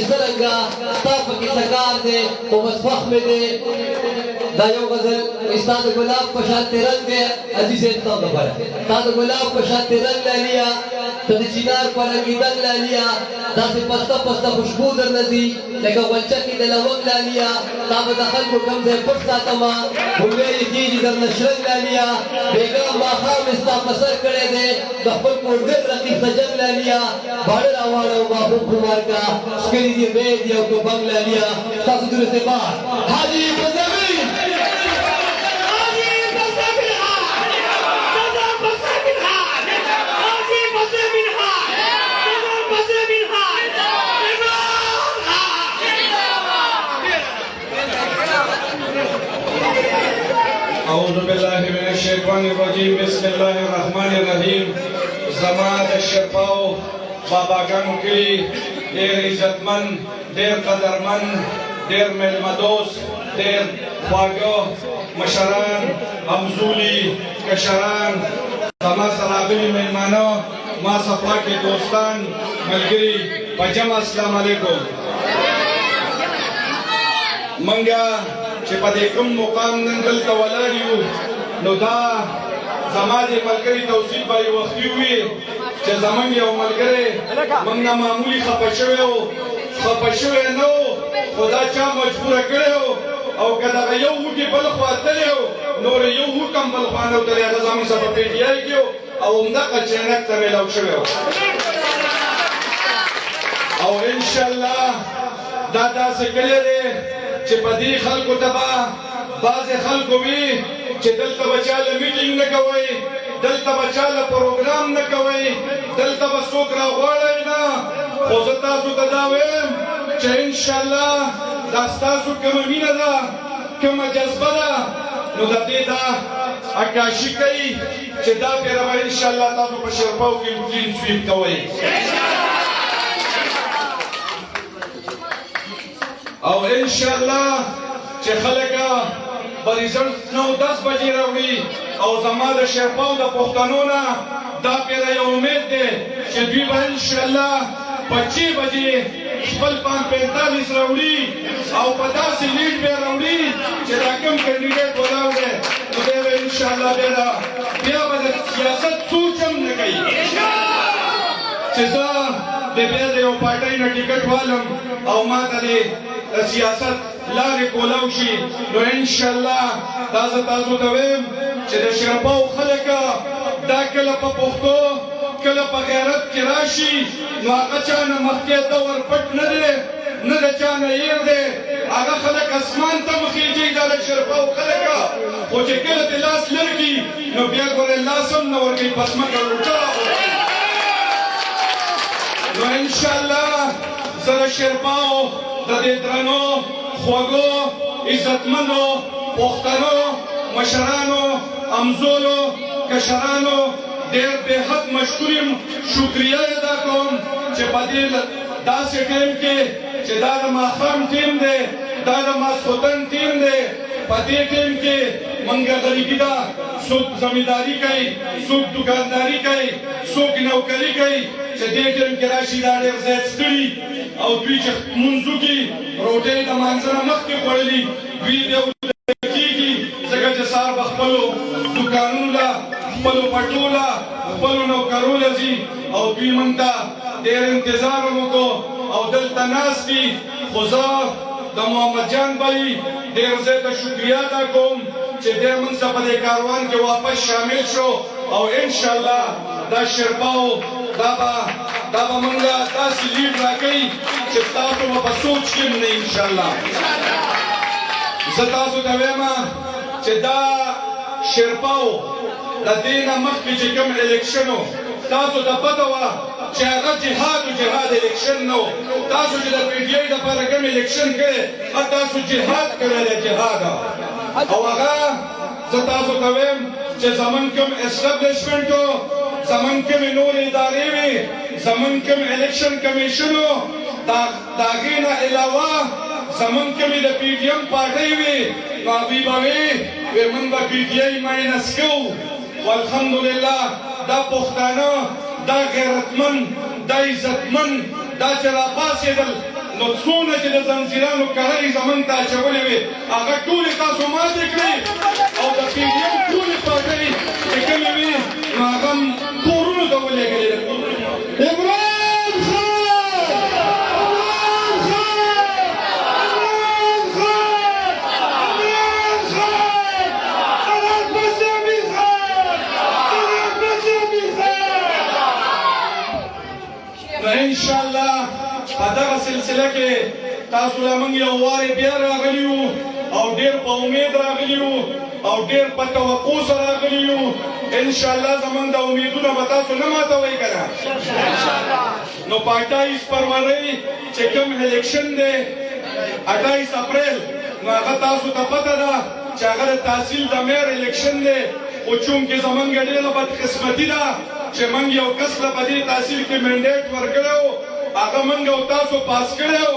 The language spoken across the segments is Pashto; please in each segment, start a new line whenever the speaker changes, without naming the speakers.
څرنګه ستا پکې سکار دی خو مسفخ مې دی دا یو غزل ستا د ګلاب په شانتې رنګ دی عزیز ستا دپاره ستا د ګلاب په شانتې رنګ لالیا ته د چینار په رنګېدل لالیا داسې پسته پسته خوشبو درنه ځي لکه غونچه کې د لونګ لالیا تا به د خلکو کوم ځای پټ ساتمه ویلې کېږي درنه شرنګ لالیا بېګا ماښام مې ستا په سر کړی دی د خپل کوډګر رقیب ته جنګ لالیا باړه راواړه محبوب خمار کا ښکلي دي مید یو که بنګ لالیا ستاسو درسته بار حاجي مزمین
أعوذ بالله من الشيطان الرجيم بسم الله الرحمن الرحيم زمان الشرفاو بابا گانو کلی دیر عزتمن دیر قدرمن دیر ملمدوس دیر خواگو مشران همزولی کشران زما سراغلی مهمانو ما صفا کے دوستان ملگری پجم السلام علیکم منگا چې په دې کوم مقام نن دلته ولاړ یو نو دا زما د ملګري توصیف به یو وختي وي چې زمونږ یو ملګری موږ نه معمولي خفه شوی و خفه شوی نه و خو دا چا مجبوره کړی و او که دغه یو وږي بل خوا تللی و نور یو حکم بل خوا نه و تللی هغه زموږ سره په پی ټي آی کې و او همدغه چینک ته میلاو شوی و او انشاءالله دا داسې کلی دی چې په دې خلکو ته به بعضې خلکو وي چې دلته به چاله میټینګ نه کوئ دلته به چاله پروګرام نه کوئ دلته به څوک راغواړئ نه خو زه تاسو ته دا وایم چې انشاءالله دا ستاسو کومه مینه ده کومه جذبه ده نو د دې دا عکاسي کوي چې دا پیره به انشاءالله تاسو په شرپاو کې کلین سویپ کوئ او انشاءالله چې خلکه به ریزلټ 9-10 بجې راوړي او زما د شرپاو د پښتنو نه دا پیره یو امید دی چې دوی به انشاءالله 25 بجې خپل 45 راوړي او په داسې لیډ به راوړي چې دا کوم کینډیډیټ ولاړ دی نو دی به انشاءالله بیا به د سیاست سوچ هم نه کوي چې زه د بیا د یو پارټۍ نه ټیکټ والم او ما ته د سیاست لارې کولاو شي نو انشاءالله دا زه تاسو ته وایم چې د شرپاو خلکه دا کله په پښتو کله په غیرت کې راشي نو هغه چا نه مخکې دور پټ نه دی نه د چا نه هیر دی هغه خلک اسمان ته مخېږي دا د شرپاو خلکه خو چې کله د لاس لرګي نو بیا ګورې لاس هم نه ورکوي په ځمکه روټه نو انشاءالله زه د شرپاو د دې درنو خوږو عزتمنو پښتنو مشرانو همزولو کشرانو ډېر بېحد مشکور یم شکریه ادا کوم چې په دې داسې ټیم کې چې دا د ماښام ټیم دی دا د ماسخوتن ټیم دی په دې ټیم کې موږ غریبي ده څوک زمینداري کوي څوک دکانداري کوي څوک نوکري کوي چې دې ټیم کې راشي دا ډېر زیات ستړي او دوی چې لمونځو کې روټۍ د مانځه نه مخکې خوړلي دوی بیا کېږي ځکه چې سهار به خپلو دوکانونو له خپلو پټو له خپلو نوکرو له ځي او دوی موږ ته ډېر انتظار وکړو او دلته ناست دي خو زه د محمد جان بھائی ډېر زیاته شکریه ادا کوم چې دی موږ سره په دې کاروان کې واپس شامل شو او انشاءالله دا شرپاو دا به موږ داسې لیډ راکوي چې ستاسو به په سوچ کې هم نه انشاءالله زه تاسو ته وایم چې دا شرپاو د دې نه مخکې چې کوم الیکشن و تاسو ته پته وه چې هغه جهاد و جهاد الیکشن نه و تاسو چې د پی ټي آی دپاره کوم الیکشن کړی تاسو جهاد کړی دی جهاد او هغه زه تاسو ته وایم چې زمونږ کوم اسټابلیشمنټ و زمونږ کومې نورې ادارې وې زمونږ کوم الیکشن کمیشن و د هغې نه علاوه زمونږ کومې د پی ټي ایم پارټۍ وې نو هغوی به وې موږ به پی ټي آی ماینس کوو والحمدلله دا پښتانه دا غیرتمن دا عزتمن دا چې راپاڅېدل نو څونه چې د زنځیرانو کرۍ زمونږ ته اچولې وې هغه ټولې تاسو ماتې کړې او د پي ډي ایم ټولې پارټۍ چې کومې وې نو هغه هم کورونو ته ولېږلې عمران خان عمران خان عمران خان صدر بسامي خان صدر بسامي خان نو انشاءالله په دغه سلسله کې تاسو له موږ یو وارې بیا راغلي یو او ډېر په امید راغلي یو او ډېر په توقع سره راغلي یو انشاءالله زموږ د امیدونه به تاسو نه ماتوئ که نه نو په 28 فروری چې کوم الیکشن دی 28 اپریل نو هغه تاسو ته پته ده چې هغه د تحصیل د میر الیکشن دی خو چونکې زموږ ډېره بدقسمتي ده چې موږ یو کس له په دې تحصیل کې منډیټ ورکړی و هغه موږ او تاسو پاس کړی و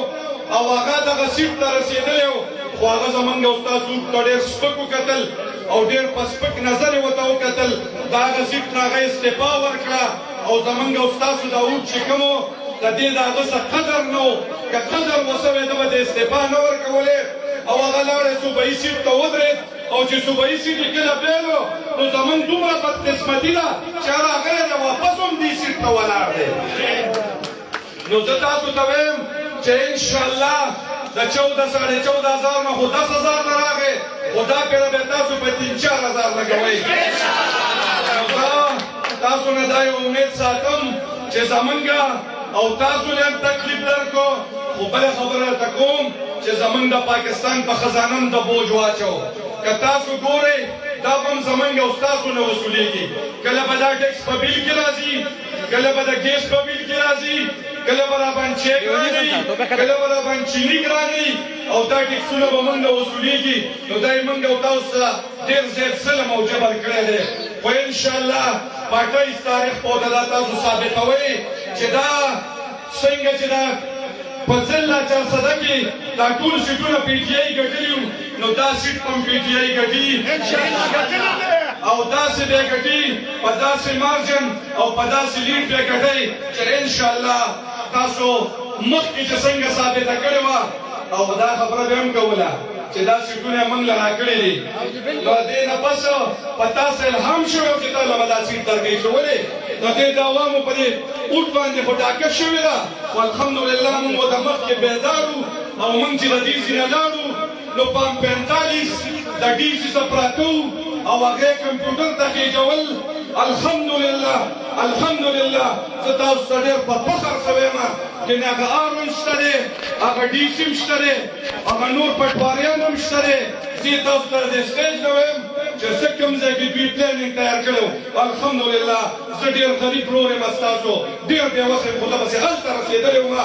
او هغه دغه سیټ ته رسېدلی و خو هغه زموږ او تاسو ته ډېر سپک وکتل او ډېر په سپک نظر یې ورته وکتل د هغه سیټ نه هغه استعفا ورکړه او زموږ او ستاسو دا اوټ چې کوم و د دې د هغه څه قدر نه و که قدر وسوی ده به د استعفا نه ورکولې او هغه لاړې صوبایي سیټ ته ودرېد او چې صوبایي سیټ یې کله پیل و نو زموږ دومره بدقسمتي ده چې هغه راغلی دی واپس هم دې سیټ ته ولاړ دی نو زه تاسو ته وایم چې انشاءالله د 14 ساړه 14,000 نه خو 10,000 نه راغی خو دا پیره به تاسو په 3-4,000 لګوئ نو زه تاسو نه دا یو امید ساتم چې زمونږ او تاسو له هم تکلیف درکو خو بله خبره درته کوم چې زمونږ د پاکستان په خزانه هم د بوج واچو که تاسو ګورئ دا به هم زمونږ او ستاسو نه وصولیږي کله به دا ټیکس په بیل کې راځي کله به د ګیس په بیل کې راځي کله به راباندې چیک راځي کله به راباندې چیني ګراني او دا ټیکسونه به موږ نه وصولیږي نو دا یې موږ او تاسو ته ډېر زیات ظلم او جبر کړی دی خو انشاءالله په 28 تاریخ پورته دا تاسو ثابتوئ چې دا څنګه چې دا په ضلع چارسده کې دا ټول سیټونه پی ټي آی ګټلي نو دا سیټ هم پی ټي آی ګټي او داسې به ګټي په داسې مارجن او په داسې لیډ به ګټئ چې انشاءالله تاسو مخکې چې څنګه ثابته کړې وه او دا خبره به هم کوله چې دا سیټونه یې موږ له راکړي دي نو دې نه پس په تاسو الهام شوی و چې تاله به دا سیټ درکوي چې ولې نو دې د عوامو په دې اوټ باندې خو ډاکه شوې ده خو الحمدلله موږ د مخکې بیدار وو او موږ چې د دې ځینه لاړو نو په 45 د ډي سي څه پراته وو او هغه کمپیوټر ته خېجول الحمدلله الحمدلله زه تاسو ته ډېر په فخر سوی یم چې هغه آرون شته دی هغه ډي سي هم شته دی هغه نور پټواریان هم شته دی زه تاسو ته د سټیج نه وایم چې زه کوم ځای کې دوی پلانینګ تیار کړی الحمدلله زه ډېر غریب ورور یم ستاسو ډېر بې وسه یم خو زه پسې هلته رسېدلی وم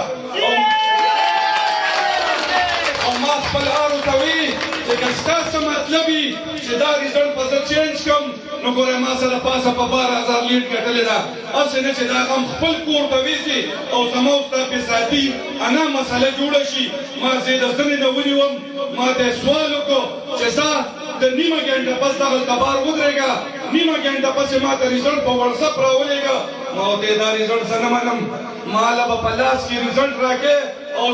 او ما خپل آرو ته وي چې که ستا څه مطلب وي چې دا ریزلټ به زه چینج کړم نو ګوره ما سره پاسه په 12,000 لیډ ګټلې ده هسې نه چې دا غم خپل کور ته ویسي او زما او ستا فسادي انا مسله جوړه شي ما زه د ځنې نه ونیوم ما ته یې سوال وکړو چې زه د نیمه ګنټه پس دغلته بار ودرېږه نیمه ګنټه پسې ما ته ریزلټ په وټساپ راولېږه ما ورته دا ریزلټ زه نه منم ما له به په لاس کې ریزلټ راکړې او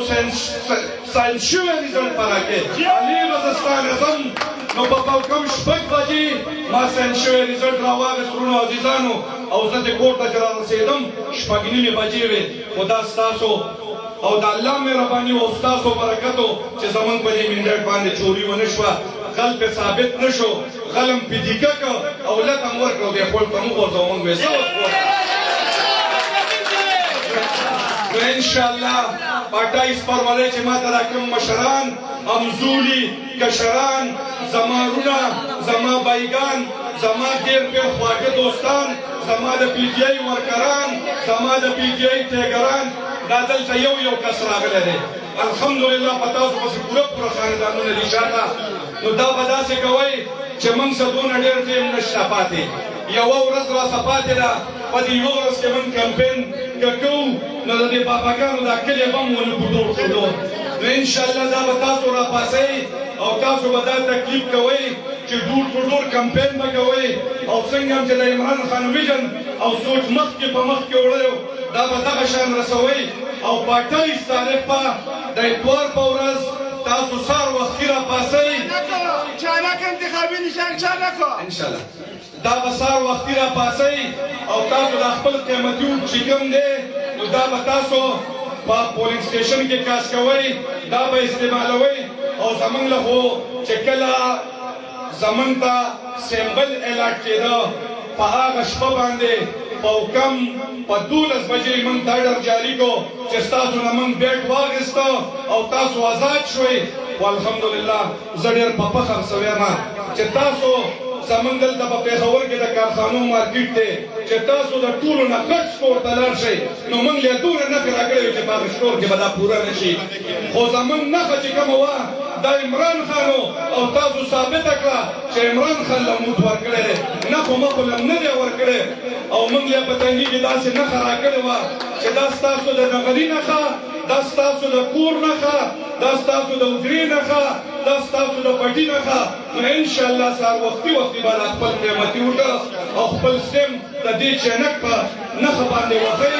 ساین شوی ریزلټ به راکړې علي به زه ستا نظم نو په کم 6 بجې ما ساین شوی ریزلټ راواخیست وروڼو عزیزانو او زه د کور ته چې رارسېدم 6:30 بجې وې خو دا ستاسو او د الله مهرباني او ستاسو برکتو چې زمونږ په دې منډیټ باندې چوري ونه شوه غل پې ثابت نه شو غلم پې دیکه که او لک هم ورکړه او بیا خپل ته وغورځو موږ وې زه اوس نو انشاءالله په 28 فروری چې ما ته دا کوم مشران همزولي کشران زما وروڼه زما بایګان زما ډېر پېر خواږه دوستان زما د پي ټي آی ورکران زما د پي ټي آی ټیګران دا دلته یو یو کس راغلی دی الحمدلله په تاسو پسې پوره خاندانونه دي شاته نو دا به داسې کوئ چې موږ څه دونه ډېر ټیم نشته پاتې یوه ورځ راڅه پاتې ده په دې یوه ورځ کې موږ کمپین که کوو نو د دې باباګانو دا کلي به هم ونه پټوړ کړو نو انشاءالله دا به تاسو راپاسئ او تاسو به دا تکلیف کوئ چې ډور په ډور کمپین به کوئ او څنګه هم چې د عمران خان ویژن او سوچ مخکې په مخکې وړی دا به دغه شان رسوئ او په 28 تاریخ به د اتوار په ورځ تاسو سهار وختي راپاڅئ
چانک انتخابي نشان چا نه کو
انشاءالله دا به سهار وختي راپاڅئ او تاسو د خپل قیمتي ووټ چې کوم دی نو دا به تاسو په پولینګ سټیشن کې کاس کوئ دا به استعمالوئ او زمونږ له خو چې کله زمونږ ته سیمبل الاټ کېده په هغه شپه باندې په حکم په 12 بجې موږ دا ډر جاري کو چې ستاسو نه موږ بیټ واخیسته او تاسو آزاد شوئ والحمدلله زه ډېر په فخر سوی یم چې تاسو زمونږ دلته په پېښور کې د کارخانو مارکیټ دی چې تاسو د ټولو نه غټ سټور ته لاړ شئ نو موږ له دومره نښې راکړی وي چې په هغه سټور کې به دا پوره نه شي خو زمونږ نښه چې کومه وه دا عمران خان او تاسو ثابته کړه چې عمران خان له موږ ورکړی دی نه خو مخ له نه دی ورکړی او موږ له په تنګي کې داسې نښه راکړې وه چې دا ستاسو د نغدي نښه دا ستاسو د کور نښه دا ستاسو د اجرې نښه دا ستاسو د پټي نښه نو انشاءالله سهار وختي به د خپل قیمتي وټه او خپل سیم د دې چینک په نښه باندې وښئ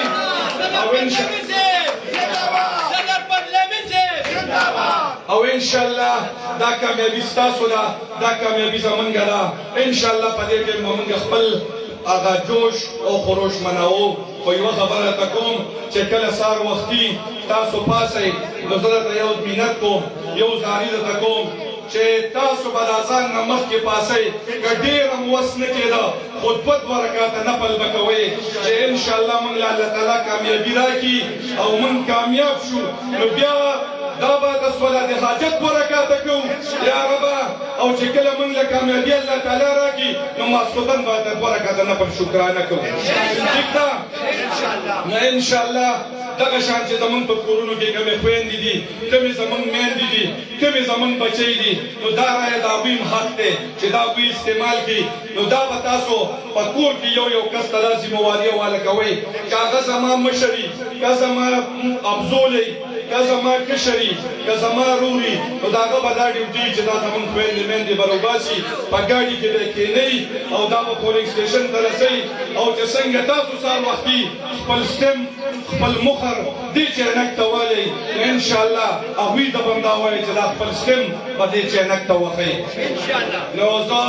او انشاءالله دا کامیابي ستاسو ده دا کامیابي زمونږ ده انشاءالله په دې کې موږ خپل هغه جوش او خروش مناوو خو یوه خبره درته کوم چې کله سهار وختي تاسو پاڅئ نو زه درته یو منت کوم یو زاري درته کوم چې تاسو به د اذان نه مخکې پاڅئ که ډېره مو وس نه کېده خو 2 رکعاته نفل به کوئ چې انشاءالله موږ له الله تعالی کامیابي راکړي او موږ کامیاب شو نو بیا دا به د صلات حاجت 2 رکعاته کوو یا ربه او چې کله موږ له کامیابي الله تعالی راکړي نو ماسخوتن به د 2 رکعاته نفل شکرانه کوو ټیک ده نو انشاءالله دغه شان چې زمونږ په کورونو کې کومې خویندې دي کومې زمونږ میندې دي کومې زمونږ بچی دي نو دا رایه د هغوی حق دی چې دا هغوی استعمال کړي نو دا به تاسو په کور کې یو کس ته دا ذمهواري حواله کوئ که هغه زما مشر وي که زما افضولی که زما کشر وي که زما ورور وي نو د هغه به دا ډیوټي چې دا زمونږ خویندې میندې به راوباسي په ګاډي کې به یې کښېنئ او دا به پولینګ سټیشن ته رسئ او چې څنګه تاسو سهار وختي خپل سټیم خپل مخر دې چینک ته والی انشاءالله هغوی ته به هم دا وایي چې دا خپل سټیم به دې چینک ته وښئ نو زه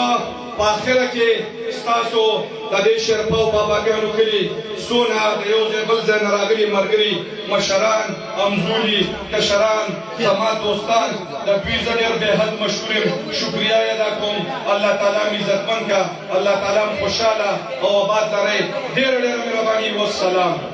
په اخره کې ستاسو د دې شرپاو باباګانو کلي څونه د یو ځای بل ځای نه راغلي ملګري مشران همزولي کشران زما دوستان د دوی زه ډېر بېحد مشکور یم شکریه یې ادا کوم الله تعالی مې عزتمن که الله تعالی م خوشحاله او آباد لرئ ډېره مهرباني والسلام